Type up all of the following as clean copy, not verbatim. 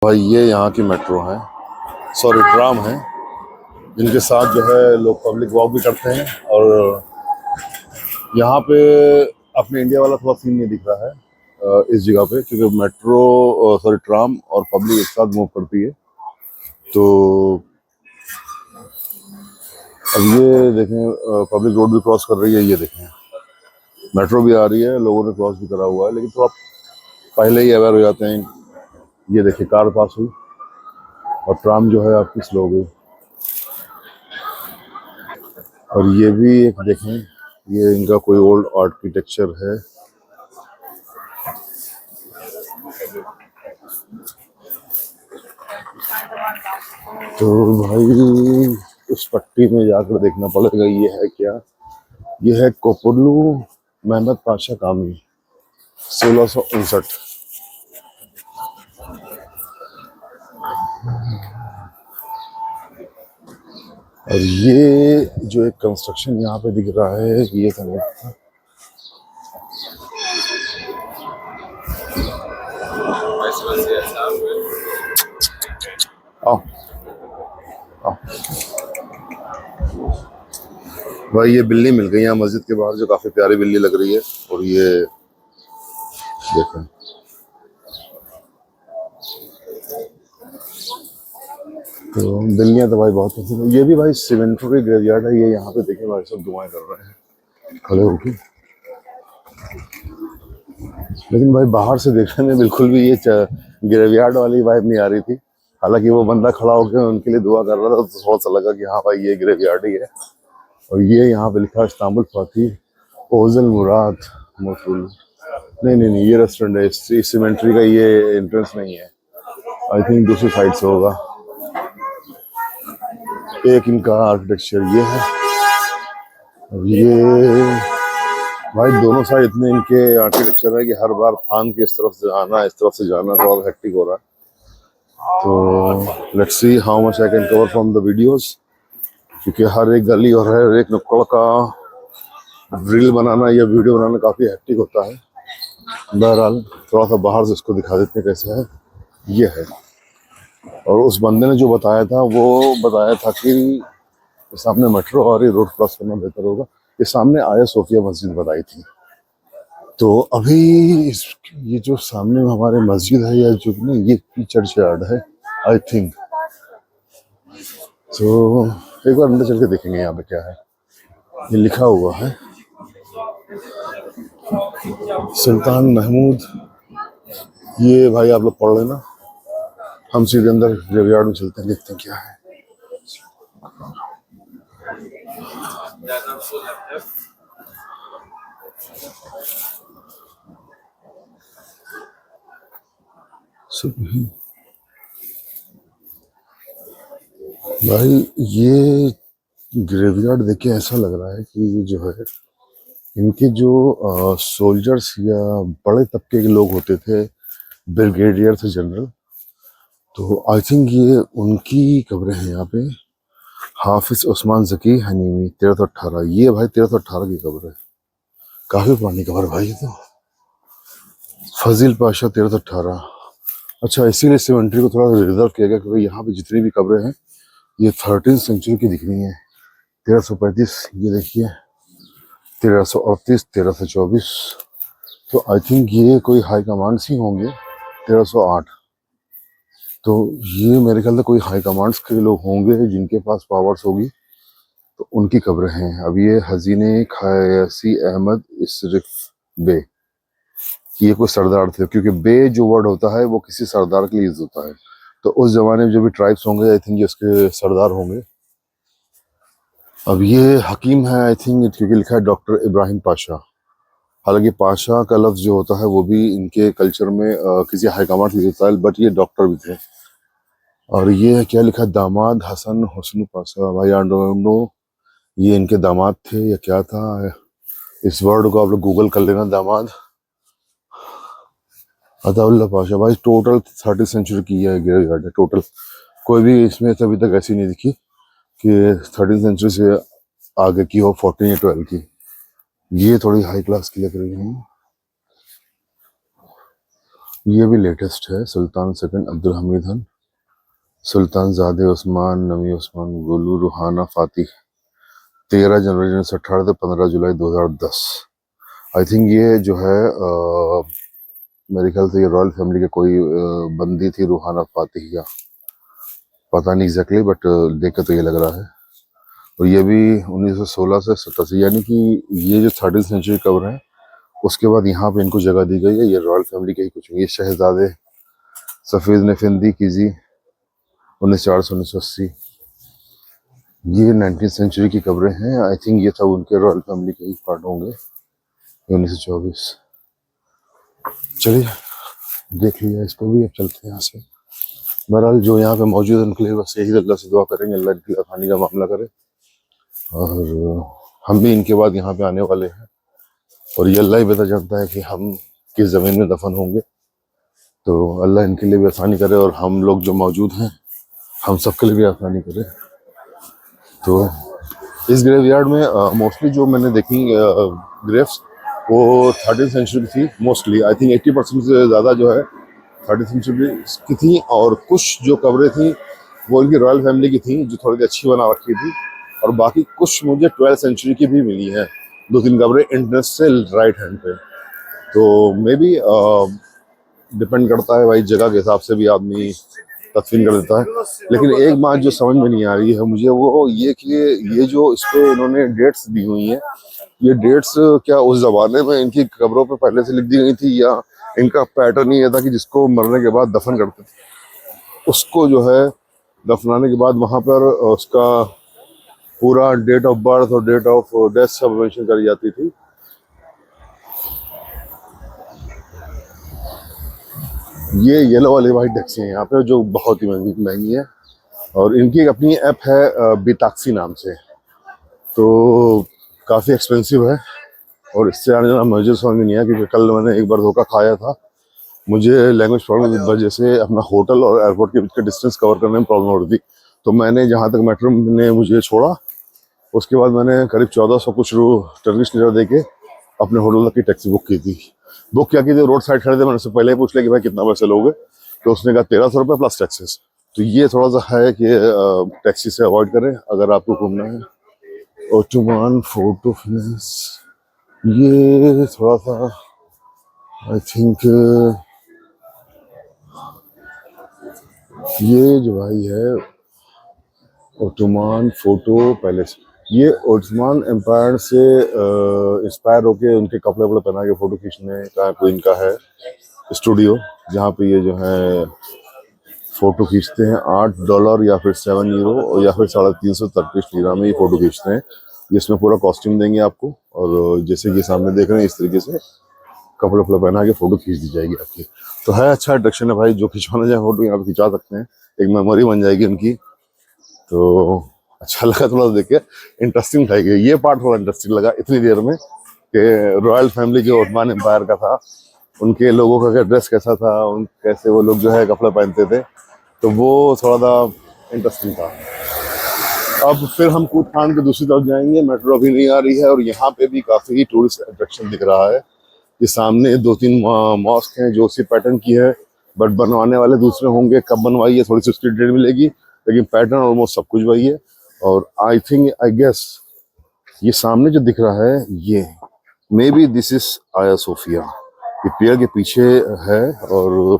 भाई ये यहाँ की मेट्रो है, सॉरी ट्राम है, जिनके साथ जो है लोग पब्लिक वॉक भी करते हैं। और यहाँ पे अपने इंडिया वाला थोड़ा सीन नहीं दिख रहा है इस जगह पे, क्योंकि मेट्रो सॉरी ट्राम और पब्लिक एक साथ मूव करती है। तो अब ये देखें, पब्लिक रोड भी क्रॉस कर रही है, ये देखें मेट्रो भी आ रही है, लोगों ने क्रॉस भी करा हुआ है, लेकिन थोड़ा पहले ही अवेयर हो जाते हैं। ये देखिए कार पास हुई और ट्राम जो है आपकी स्लो हो गई। और ये भी एक देखें, ये इनका कोई ओल्ड आर्किटेक्चर है। तो भाई उस पट्टी में जाकर देखना पड़ेगा ये है क्या। ये है कोपरलू मेहमद पाशा कामी 1659। और ये जो एक कंस्ट्रक्शन यहाँ पे दिख रहा है ये था। आओ आओ भाई, ये बिल्ली मिल गई यहाँ मस्जिद के बाहर, जो काफी प्यारी बिल्ली लग रही है। और ये देखें, तो बिल्लियाँ तो भाई बहुत पसंद है। ये भी भाई सिमेंट्री ग्रेवयार्ड है, ये यहाँ पे देखें भाई सब दुआएं कर रहे हैं खड़े होके। लेकिन भाई बाहर से देखने में बिल्कुल भी ये ग्रेवयार्ड वाली वाइब नहीं आ रही थी। हालांकि वो बंदा खड़ा होकर उनके लिए दुआ कर रहा था, तो थोड़ा सा लगा कि हाँ भाई ये ग्रेवयार्ड ही है। और ये यहाँ पे लिखा है इस्तांबुल फाती ओजल मुराद मोसुल। नहीं नहीं नहीं, ये रेस्टोरेंट है, इस सीमेंट्री का ये एंट्रेंस नहीं है। आई थिंक दूसरी साइड से होगा। एक इनका आर्किटेक्चर ये है। और ये भाई दोनों साइड इतने इनके आर्किटेक्चर है कि हर बार फान के इस तरफ से आना इस तरफ से जाना थोड़ा हेक्टिक हो रहा है। तो let's see how much I can cover from the videos, क्योंकि हर एक गली और हर एक नुक्कड़ का रील बनाना या वीडियो बनाना काफ़ी हेक्टिक होता है। बहरहाल थोड़ा सा बाहर से इसको दिखा देते हैं कैसा है। ये है, और उस बंदे ने जो बताया था वो बताया था कि सामने मेट्रो और ये रोड क्रॉस करना बेहतर होगा। ये सामने आया सोफिया मस्जिद बताई थी। तो अभी ये जो सामने हमारे मस्जिद है या जो ना ये चर्च यार्ड है आई थिंक। तो एक बार अंदर चल के देखेंगे यहाँ पे क्या है। ये लिखा हुआ है सुल्तान महमूद। ये भाई आप लोग पढ़ लेना, हम सीधे अंदर ग्रेवयार्ड में चलते हैं, देखते हैं क्या है। भाई ये ग्रेवयार्ड देख के ऐसा लग रहा है कि ये जो है इनके जो सोल्जर्स या बड़े तबके के लोग होते थे, ब्रिगेडियर थे, जनरल, तो आई थिंक ये उनकी कब्रें हैं यहाँ पे। हाफिज उस्मान जकी हनीमी 1318। ये भाई 1318 की कब्र है, काफी पुरानी कब्र भाई ये तो। फजील पाशा 1318। अच्छा, इसीलिए सीमेंट्री को थोड़ा रिजर्व किया गया, क्योंकि यहाँ पे जितनी भी कब्रें हैं ये 13वीं सेंचुरी की दिख रही हैं। 1335 ये देखिए, 1338, 1324। तो आई थिंक ये कोई हाई कमांड्स ही होंगे। 1308, तो ये मेरे ख्याल से कोई हाई कमांड्स के लोग होंगे जिनके पास पावर्स होगी, तो उनकी कब्रें हैं। अब ये हजीने खयासी अहमद इसरिफ बे, ये कोई सरदार थे, क्योंकि बे जो वर्ड होता है वो किसी सरदार के लिए यूज होता है। तो उस जमाने में जो भी ट्राइब्स होंगे आई थिंक ये उसके सरदार होंगे। अब ये हकीम है आई थिंक, क्योंकि लिखा है डॉक्टर इब्राहिम पाशा। हालांकि पाशा का लफ्ज जो होता है वो भी इनके कल्चर में किसी हाई कमांड से होता है, बट ये डॉक्टर भी थे। और ये क्या लिखा है, दामाद हसन हुस्न पाशा। भाई आई डोंट नो ये इनके दामाद थे या क्या था। इस वर्ड को आप लोग गूगल कर लेना, दामाद अताउल्ला पाशा। भाई टोटल 30 सेंचुरी की है ग्रेवयार्ड है टोटल। कोई भी इसमें अभी तक ऐसी नहीं दिखी कि 13 सेंचुरी से आगे की हो, 14 या 12 की। ये थोड़ी हाई क्लास की लग रही है। ये भी लेटेस्ट है, सुल्तान सेकंड अब्दुल हमीद खान, सुल्तान ज़ादे उस्मान, नमी उस्मान, गुलू रूहाना फातिह, 13 जनवरी 1918 से 15 जुलाई 2010। आई थिंक ये जो है मेरे ख्याल से ये रॉयल फैमिली के कोई बंदी थी, रूहाना फातिह, या पता नहीं एग्जैक्टली, बट देख के तो ये लग रहा है। और ये भी 1916 से 87, यानी कि ये जो 13th सेंचुरी कवर है, उसके बाद यहाँ पे इनको जगह दी गई है। ये रॉयल फैमिली के ही कुछ, ये शहजादे सफेद नफिंदी कीजी 1904 से 1980, ये 19th सेंचुरी की कब्रें हैं। आई थिंक ये सब उनके रॉयल फैमिली के ही पार्ट होंगे। 1924। चलिए देख लिया इसको भी, अब चलते हैं यहाँ से। बहरहाल जो यहाँ पे मौजूद है उनके लिए बस यही अल्लाह से दुआ करेंगे, अल्लाह इनकी आसानी का मामला करे। और हम भी इनके बाद यहाँ पे आने वाले हैं, और ये अल्लाह ही बेहतर जानता है कि हम किस ज़मीन में दफन होंगे। तो अल्लाह इनके लिए भी आसानी करे, और हम लोग जो मौजूद हैं हम सब के लिए भी आसानी करे। तो इस ग्रेवयार्ड में मोस्टली जो मैंने देखी ग्रेव्स, वो 13th सेंचुरी की थी मोस्टली। आई थिंक 80% से ज़्यादा जो है 13th सेंचुरी की थी, और कुछ जो कब्रें थी वो इनकी रॉयल फैमिली की थी, जो थोड़ी अच्छी बना रखी थी। और बाकी कुछ मुझे 12th सेंचुरी की भी मिली हैं, 2-3 कब्रें एंट्रेंस से राइट हैंड पे। तो मे बी डिपेंड करता है भाई, जगह के हिसाब से भी आदमी तदफीन कर देता है। लेकिन एक बात जो समझ में नहीं आ रही है मुझे, वो ये कि ये जो इस पे इन्होंने डेट्स दी हुई हैं, ये डेट्स क्या उस जमाने में इनकी कब्रों पे पहले से लिख दी गई थी, या इनका पैटर्न ये था कि जिसको मरने के बाद दफन करते थे उसको जो है दफनाने के बाद वहां पर उसका पूरा डेट ऑफ बर्थ और डेट ऑफ डेथ सब मेंशन करी जाती थी। ये येलो वाली वाइट टैक्सी है यहाँ पे, जो बहुत ही महंगी महंगी है, और इनकी एक अपनी ऐप है बिताक्सी नाम से, तो काफ़ी एक्सपेंसिव है। और इससे आने जाना मुझे समझ में नहीं आया, क्योंकि कल मैंने एक बार धोखा खाया था। मुझे लैंग्वेज प्रॉब्लम की वजह से अपना होटल और एयरपोर्ट के बीच का डिस्टेंस कवर करने में प्रॉब्लम हो रही थी। तो मैंने जहाँ तक मेट्रो ने मुझे छोड़ा, उसके बाद मैंने करीब 1400 कुछ टर्किश लिरा दे के अपने होटल तक की टैक्सी बुक की थी। बुक क्या की थी, रोड साइड खड़े थे, मैंने उससे पहले ही पूछ लिया कि भाई कितना पैसे लोगे, तो उसने कहा 1300 रुपये प्लस टैक्सेस। तो ये थोड़ा सा है कि टैक्सी से अवॉइड करें अगर आपको घूमना है। ओटोमान फोटो फिनिश, ये थोड़ा सा आई थिंक ये जो भाई है ओटोमान फोटो पैलेस, ये ओटोमान एम्पायर से इंस्पायर होके उनके कपड़े वपड़े पहना के फोटो खींचने का कोई इनका है स्टूडियो, जहाँ पे ये जो है फोटो खींचते हैं। $8 या फिर 7 यूरो या फिर 350 टर्किश लीरा में ये फोटो खींचते हैं। जिसमें पूरा कॉस्ट्यूम देंगे आपको, और जैसे कि सामने देख रहे हैं इस तरीके से कपड़े वपड़े पहना के फोटो खींच दी जाएगी आपकी। तो है अच्छा अट्रैक्शन है भाई, जो खिंचवाना चाहे फोटो यहाँ पे खिंचा सकते हैं, एक मेमोरी बन जाएगी उनकी। तो अच्छा लगा थोड़ा देख के, इंटरेस्टिंग था ये पार्ट, थोड़ा इंटरेस्टिंग लगा इतनी देर में कि रॉयल फैमिली जो ओटोमान एम्पायर का था, उनके लोगों का ड्रेस कैसा था, उन कैसे वो लोग जो है कपड़े पहनते थे, तो वो थोड़ा सा इंटरेस्टिंग था। अब फिर हम कूद फान के दूसरी तरफ जाएंगे, मेट्रो अभी नहीं आ रही है, और यहाँ पे भी काफ़ी टूरिस्ट अट्रैक्शन दिख रहा है। ये सामने 2-3 मॉस्क हैं जो उसी पैटर्न की है, बट बनवाने वाले दूसरे होंगे। कब बनवाई है थोड़ी सी उसकी डेट मिलेगी, लेकिन पैटर्न ऑलमोस्ट सब कुछ वही है। और आई थिंक आई गेस ये सामने जो दिख रहा है, ये मे बी दिस इज आया सोफिया, ये पियर के पीछे है, और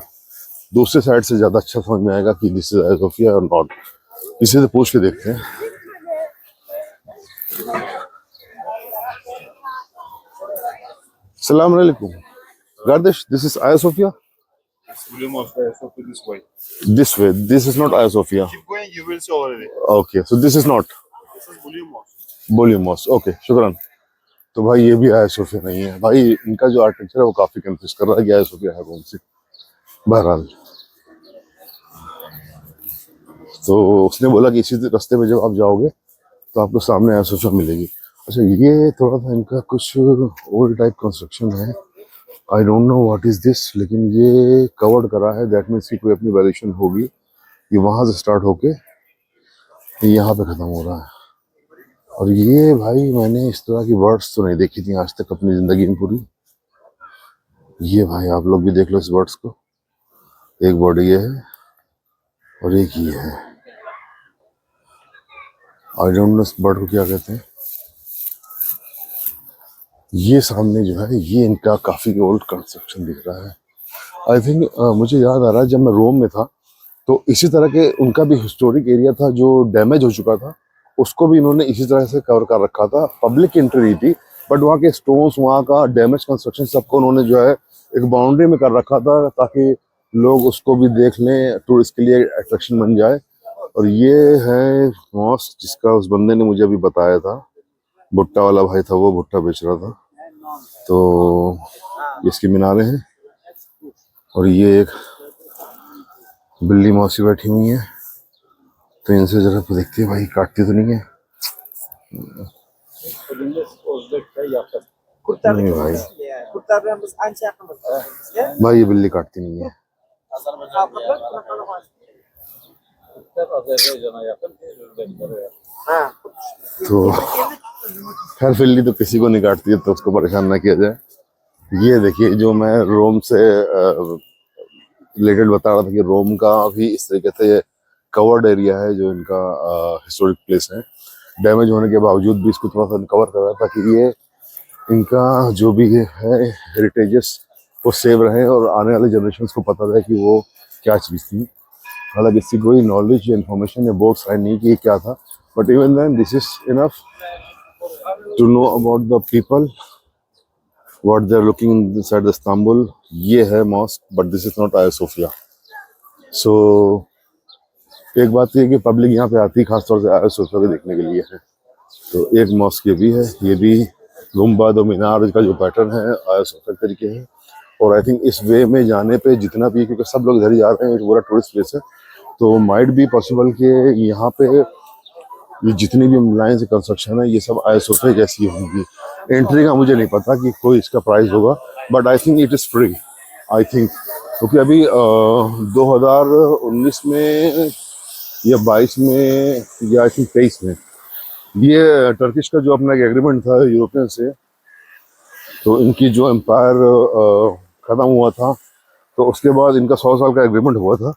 दूसरे साइड से ज़्यादा अच्छा समझ में आएगा कि दिस इज आया सोफिया और नॉट। इसी से पूछ के देखते हैं। सलाम अलैकुम Gardish, this is Hagia Sophia. William of the Sophia this way. This way, this is not Hagia Sophia. Keep going, you will see already. Okay, so this is not This is William Mosque. Bolim Mosque. Okay, शुक्रान। तो भाई ये भी हाया Sophia नहीं है भाई, इनका जो आर्किटेक्चर है वो काफी कंफ्यूज कर रहा है कि हाया सोफिया है कौन सी। बहरहाल तो उसने बोला कि इसी रास्ते में जब आप जाओगे तो आपको सामने हाया सोफिया मिलेगी। अच्छा, ये थोड़ा सा इनका कुछ ओल्ड टाइप कंस्ट्रक्शन है, I don't know what is this, लेकिन ये कवर्ड करा है, दैट मीन्स की कोई अपनी वेरिएशन होगी। ये वहां से स्टार्ट होके यहाँ पे खत्म हो रहा है। और ये भाई मैंने इस तरह की बर्ड्स तो नहीं देखी थी आज तक अपनी जिंदगी में पूरी। ये भाई आप लोग भी देख लो इस बर्ड्स को, एक बॉडी ये है और एक ये है। आई डोंट नो इस बर्ड को क्या कहते हैं। ये सामने जो है ये इनका काफी ओल्ड कंस्ट्रक्शन दिख रहा है। आई थिंक मुझे याद आ रहा है जब मैं रोम में था तो इसी तरह के उनका भी हिस्टोरिक एरिया था जो डैमेज हो चुका था, उसको भी इन्होंने इसी तरह से कवर कर रखा था। पब्लिक एंट्री नहीं थी बट वहाँ के स्टोन्स, वहाँ का डैमेज कंस्ट्रक्शन सबको उन्होंने जो है एक बाउंड्री में कर रखा था ताकि लोग उसको भी देख लें, टूरिस्ट के लिए अट्रैक्शन बन जाए। और ये है मॉस्क जिसका उस बंदे ने मुझे अभी बताया था, भुट्टा वाला भाई था, वो भुट्टा बेच रहा था। तो इसकी मीनारें हैं और ये एक बिल्ली मौसी बैठी हुई है, तो इनसे जरा देखते हैं भाई काटती तो नहीं है। नहीं भाई, भाई ये बिल्ली काटती नहीं है। तो खैर बिल्ली तो किसी को नहीं काटती है तो उसको परेशान ना किया जाए। ये देखिए जो मैं रोम से रिलेटेड बता रहा था कि रोम का भी इस तरीके से कवर्ड एरिया है जो इनका हिस्टोरिक प्लेस है। डैमेज होने के बावजूद भी इसको थोड़ा सा कवर कर रहा था कि ये इनका जो भी है हेरिटेजेस वो सेव रहे और आने वाले जनरेशन्स को पता रहे कि वो क्या चीज़ थी। हालांकि इसकी कोई नॉलेज या इन्फॉर्मेशन या बोर्ड साइन नहीं कि क्या था, but even then this is enough to know about the people what they are looking inside the Istanbul. ये है mosque but this is not Aya Sophia. So एक बात ये कि पब्लिक यहाँ पे आती है खासतौर से आया सोफिया को देखने के लिए है। तो एक मॉस्क ये भी है, ये भी गुम्बद और मीनार का जो पैटर्न है आया सोफिया तरीके है। और आई थिंक इस वे में जाने पे जितना भी, क्योंकि सब लोग इधर ही जा रहे हैं, पूरा टूरिस्ट प्लेस है, तो माइट बी पॉसिबल कि यहाँ पे ये जितनी भी लाइन से कंस्ट्रक्शन है ये सब आइसोफे जैसी होंगी। एंट्री का मुझे नहीं पता कि कोई इसका प्राइस होगा, but I think it is free. I think क्योंकि अभी 2019 में या 22 में या आई थिंक 23 में ये टर्किश का जो अपना एक एग्रीमेंट था यूरोपियन से, तो इनकी जो एम्पायर ख़त्म हुआ था तो उसके बाद इनका 100 साल का एग्रीमेंट हुआ था,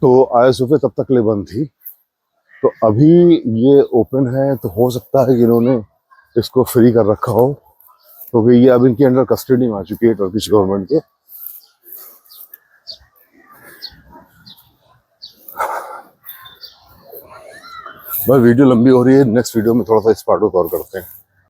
तो आईएसओफे तब तक के लिए बंद थी। तो अभी ये ओपन है तो हो सकता है कि इन्होंने इसको फ्री कर रखा हो, क्योंकि तो ये अब इनके अंडर कस्टडी में आ चुकी है टर्किश गवर्नमेंट के। बस वीडियो लंबी हो रही है, नेक्स्ट वीडियो में थोड़ा सा इस पार्ट को कवर करते हैं।